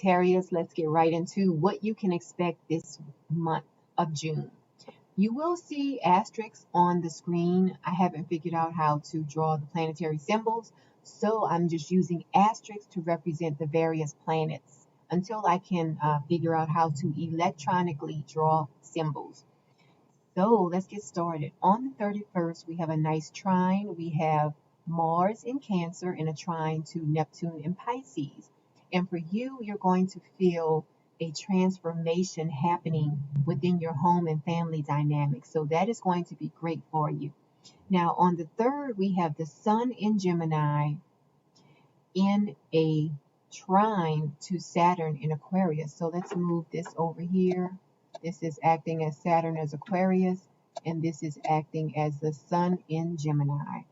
Sagittarius, let's get right into what you can expect this month of June. You will see asterisks on the screen. I haven't figured out how to draw the planetary symbols, so I'm just using asterisks to represent the various planets until I can figure out how to electronically draw symbols. So let's get started. On the 31st, we have a nice trine. We have Mars in Cancer in a trine to Neptune in Pisces. And for you, you're going to feel a transformation happening within your home and family dynamics. So that is going to be great for you. Now, on the 3rd, we have the Sun in Gemini in a trine to Saturn in Aquarius. So let's move this over here. This is acting as Saturn as Aquarius, and this is acting as the Sun in Gemini.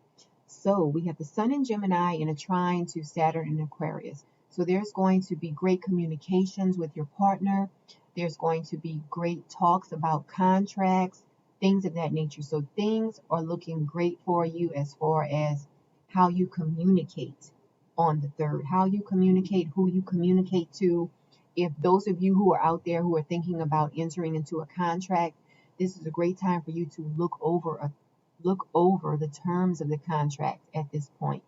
So we have the Sun in Gemini in a trine to Saturn in Aquarius. So there's going to be great communications with your partner. There's going to be great talks about contracts, things of that nature. So things are looking great for you as far as how you communicate on the 3rd, how you communicate, who you communicate to. If those of you who are out there who are thinking about entering into a contract, this is a great time for you to look over the terms of the contract at this point.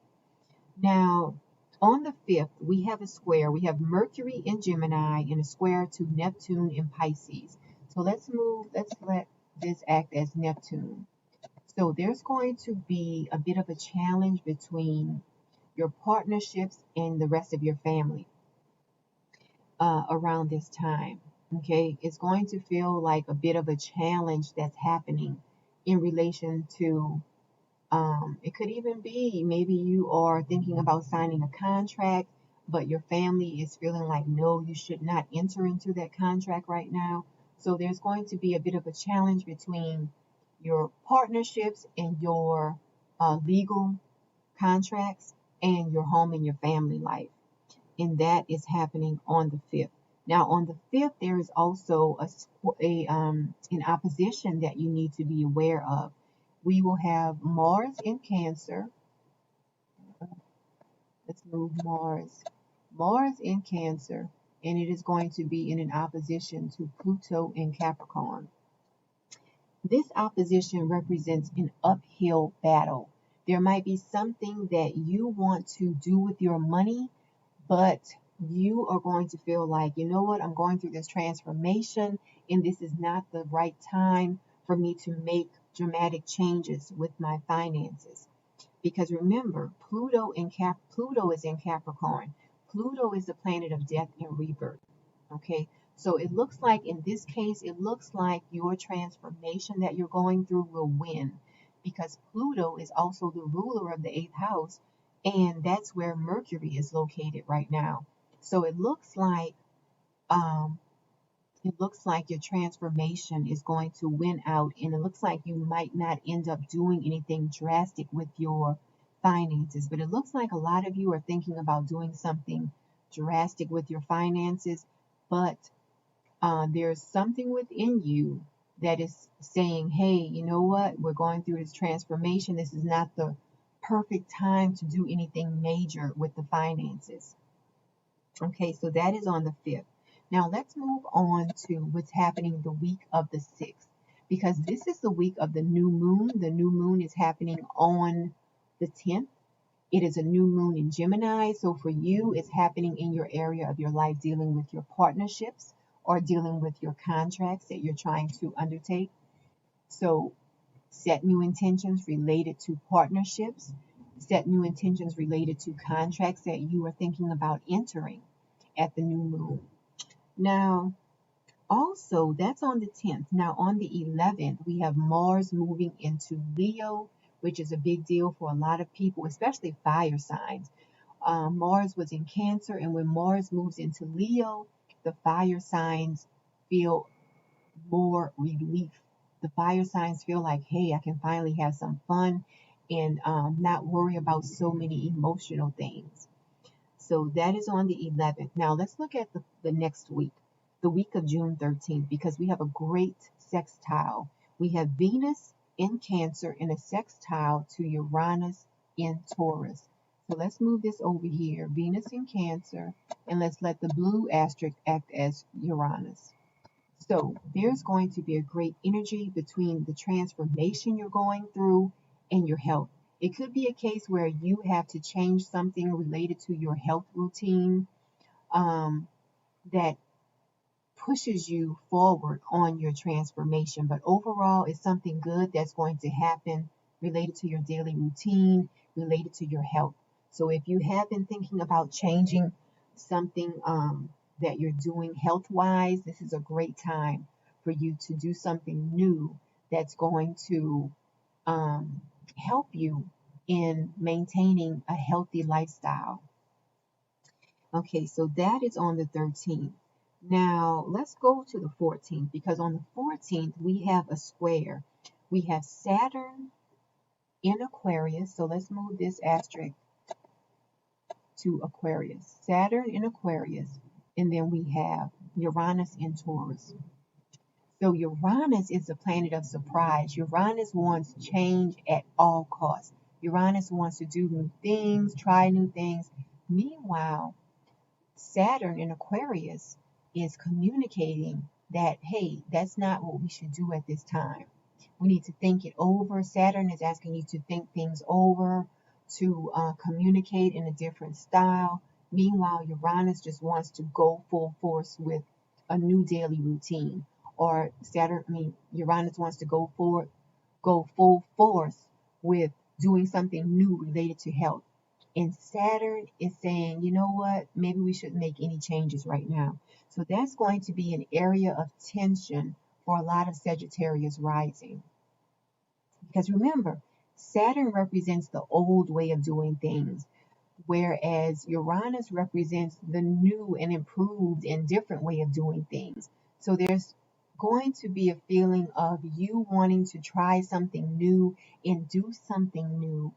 Now, on the 5th, we have a square. We have Mercury in Gemini in a square to Neptune in Pisces. So let's let this act as Neptune. So there's going to be a bit of a challenge between your partnerships and the rest of your family around this time. Okay, it's going to feel like a bit of a challenge that's happening in relation to it could even be maybe you are thinking about signing a contract, but your family is feeling like, no, you should not enter into that contract right now. So there's going to be a bit of a challenge between your partnerships and your legal contracts and your home and your family life. And that is happening on the 5th. Now, on the 5th, there is also an opposition that you need to be aware of. We will have Mars in Cancer. Let's move Mars. Mars in Cancer, and it is going to be in an opposition to Pluto in Capricorn. This opposition represents an uphill battle. There might be something that you want to do with your money, but you are going to feel like, you know what, I'm going through this transformation, and this is not the right time for me to make dramatic changes with my finances. Because remember, Pluto is in Capricorn. Pluto is the planet of death and rebirth. Okay, so it looks like in this case, it looks like your transformation that you're going through will win, because Pluto is also the ruler of the 8th house, and that's where Mercury is located right now. So it looks like your transformation is going to win out, and it looks like you might not end up doing anything drastic with your finances. But it looks like a lot of you are thinking about doing something drastic with your finances, but there's something within you that is saying, hey, you know what? We're going through this transformation. This is not the perfect time to do anything major with the finances. Okay, so that is on the 5th. Now let's move on to what's happening the week of the 6th, because this is the week of the new moon. The new moon is happening on the 10th. It is a new moon in Gemini. So for you, it's happening in your area of your life, dealing with your partnerships or dealing with your contracts that you're trying to undertake. So set new intentions related to partnerships. Set new intentions related to contracts that you are thinking about entering at the new moon. Now, also, that's on the 10th. Now, on the 11th, we have Mars moving into Leo, which is a big deal for a lot of people, especially fire signs. Mars was in Cancer, and when Mars moves into Leo, the fire signs feel more relief. The fire signs feel like, hey, I can finally have some fun and not worry about so many emotional things. So that is on the 11th. Now let's look at the next week, the week of June 13th, because we have a great sextile. We have Venus in Cancer in a sextile to Uranus in Taurus. So let's move this over here, Venus in Cancer, and let's let the blue asterisk act as Uranus. So there's going to be a great energy between the transformation you're going through and your health. It could be a case where you have to change something related to your health routine that pushes you forward on your transformation. But overall, it's something good that's going to happen related to your daily routine, related to your health. So if you have been thinking about changing something that you're doing health wise, this is a great time for you to do something new that's going to help you in maintaining a healthy lifestyle. Okay, so that is on the 13th. Now, let's go to the 14th because on the 14th, we have a square. We have Saturn in Aquarius. So let's move this asterisk to Aquarius. Saturn in Aquarius. And then we have Uranus in Taurus. So Uranus is the planet of surprise. Uranus wants change at all costs. Uranus wants to do new things, try new things. Meanwhile, Saturn in Aquarius is communicating that, hey, that's not what we should do at this time. We need to think it over. Saturn is asking you to think things over, to communicate in a different style. Meanwhile, Uranus just wants to go full force with a new daily routine. Or Uranus wants to go full force with doing something new related to health. And Saturn is saying, you know what, maybe we shouldn't make any changes right now. So that's going to be an area of tension for a lot of Sagittarius rising. Because remember, Saturn represents the old way of doing things, whereas Uranus represents the new and improved and different way of doing things. So there's going to be a feeling of you wanting to try something new and do something new,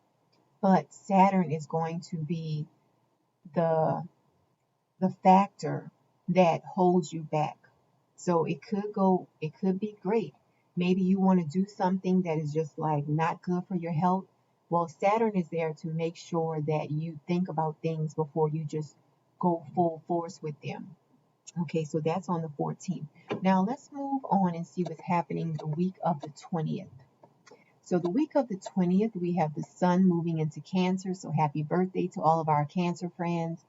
but Saturn is going to be the factor that holds you back. So it could be great. Maybe you want to do something that is just like not good for your health. Well, Saturn is there to make sure that you think about things before you just go full force with them. Okay, so that's on the 14th. Now let's move on and see what's happening the week of the 20th. So the week of the 20th, we have the sun moving into Cancer. So happy birthday to all of our Cancer friends.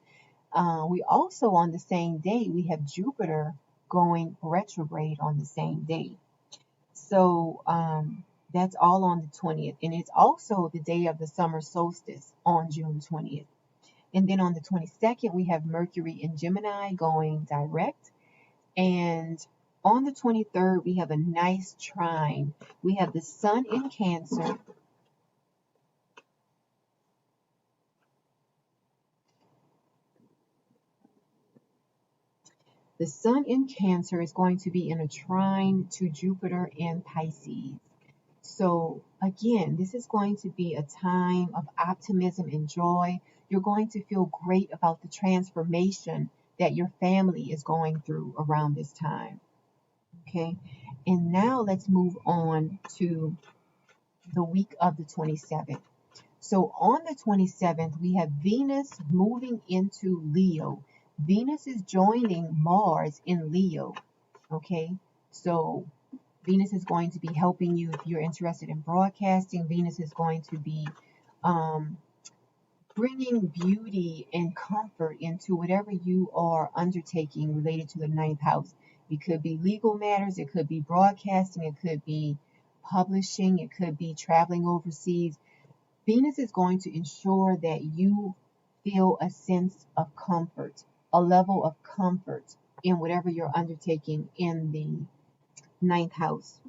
We also, on the same day, we have Jupiter going retrograde on the same day. So that's all on the 20th. And it's also the day of the summer solstice on June 20th. And then on the 22nd, we have Mercury in Gemini going direct. And on the 23rd, we have a nice trine. We have the sun in Cancer. The sun in Cancer is going to be in a trine to Jupiter in Pisces. So again, this is going to be a time of optimism and joy. You're going to feel great about the transformation that your family is going through around this time. Okay, and now let's move on to the week of the 27th. So on the 27th, we have Venus moving into Leo. Venus is joining Mars in Leo. Okay, so Venus is going to be helping you if you're interested in broadcasting. Venus is going to be bringing beauty and comfort into whatever you are undertaking related to the ninth house. It could be legal matters, it could be broadcasting, it could be publishing, it could be traveling overseas. Venus is going to ensure that you feel a sense of comfort, a level of comfort in whatever you're undertaking in the ninth house.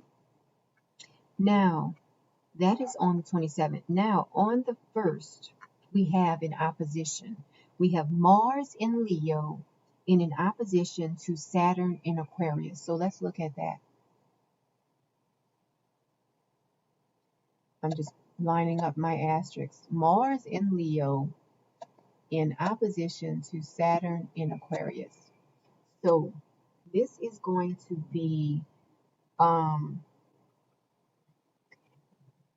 Now, that is on the 27th. Now, on the 1st, we have an opposition. We have Mars in Leo in an opposition to Saturn in Aquarius. So let's look at that. I'm just lining up my asterisks. Mars in Leo in opposition to Saturn in Aquarius. So this is going to be,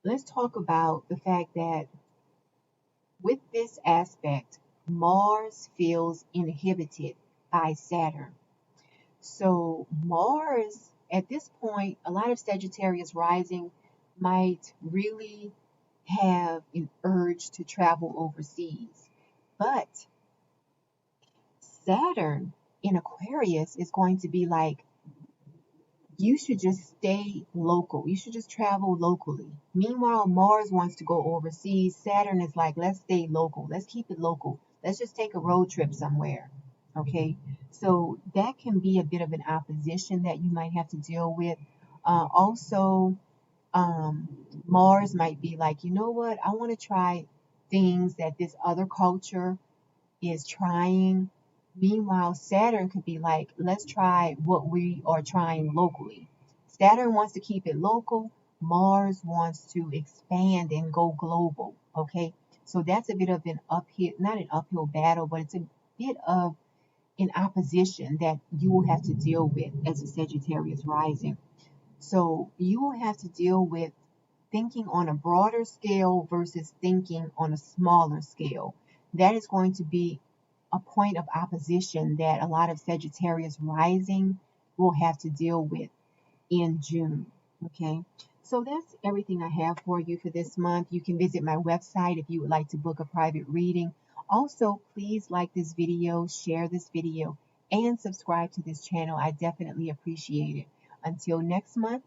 let's talk about the fact that With this aspect, Mars feels inhibited by Saturn. So Mars, at this point, a lot of Sagittarius rising might really have an urge to travel overseas. But Saturn in Aquarius is going to be like, you should just stay local. You should just travel locally. Meanwhile, Mars wants to go overseas. Saturn is like, let's stay local. Let's keep it local. Let's just take a road trip somewhere. Okay. So that can be a bit of an opposition that you might have to deal with. Also, Mars might be like, you know what? I want to try things that this other culture is trying. Meanwhile, Saturn could be like, let's try what we are trying locally. Saturn wants to keep it local. Mars wants to expand and go global. Okay. So that's a bit of an uphill, not an uphill battle, but it's a bit of an opposition that you will have to deal with as a Sagittarius rising. So you will have to deal with thinking on a broader scale versus thinking on a smaller scale. That is going to be a point of opposition that a lot of Sagittarius rising will have to deal with in June. Okay, so that's everything I have for you for this month. You can visit my website if you would like to book a private reading. Also, please like this video, share this video, and subscribe to this channel. I definitely appreciate it. Until next month.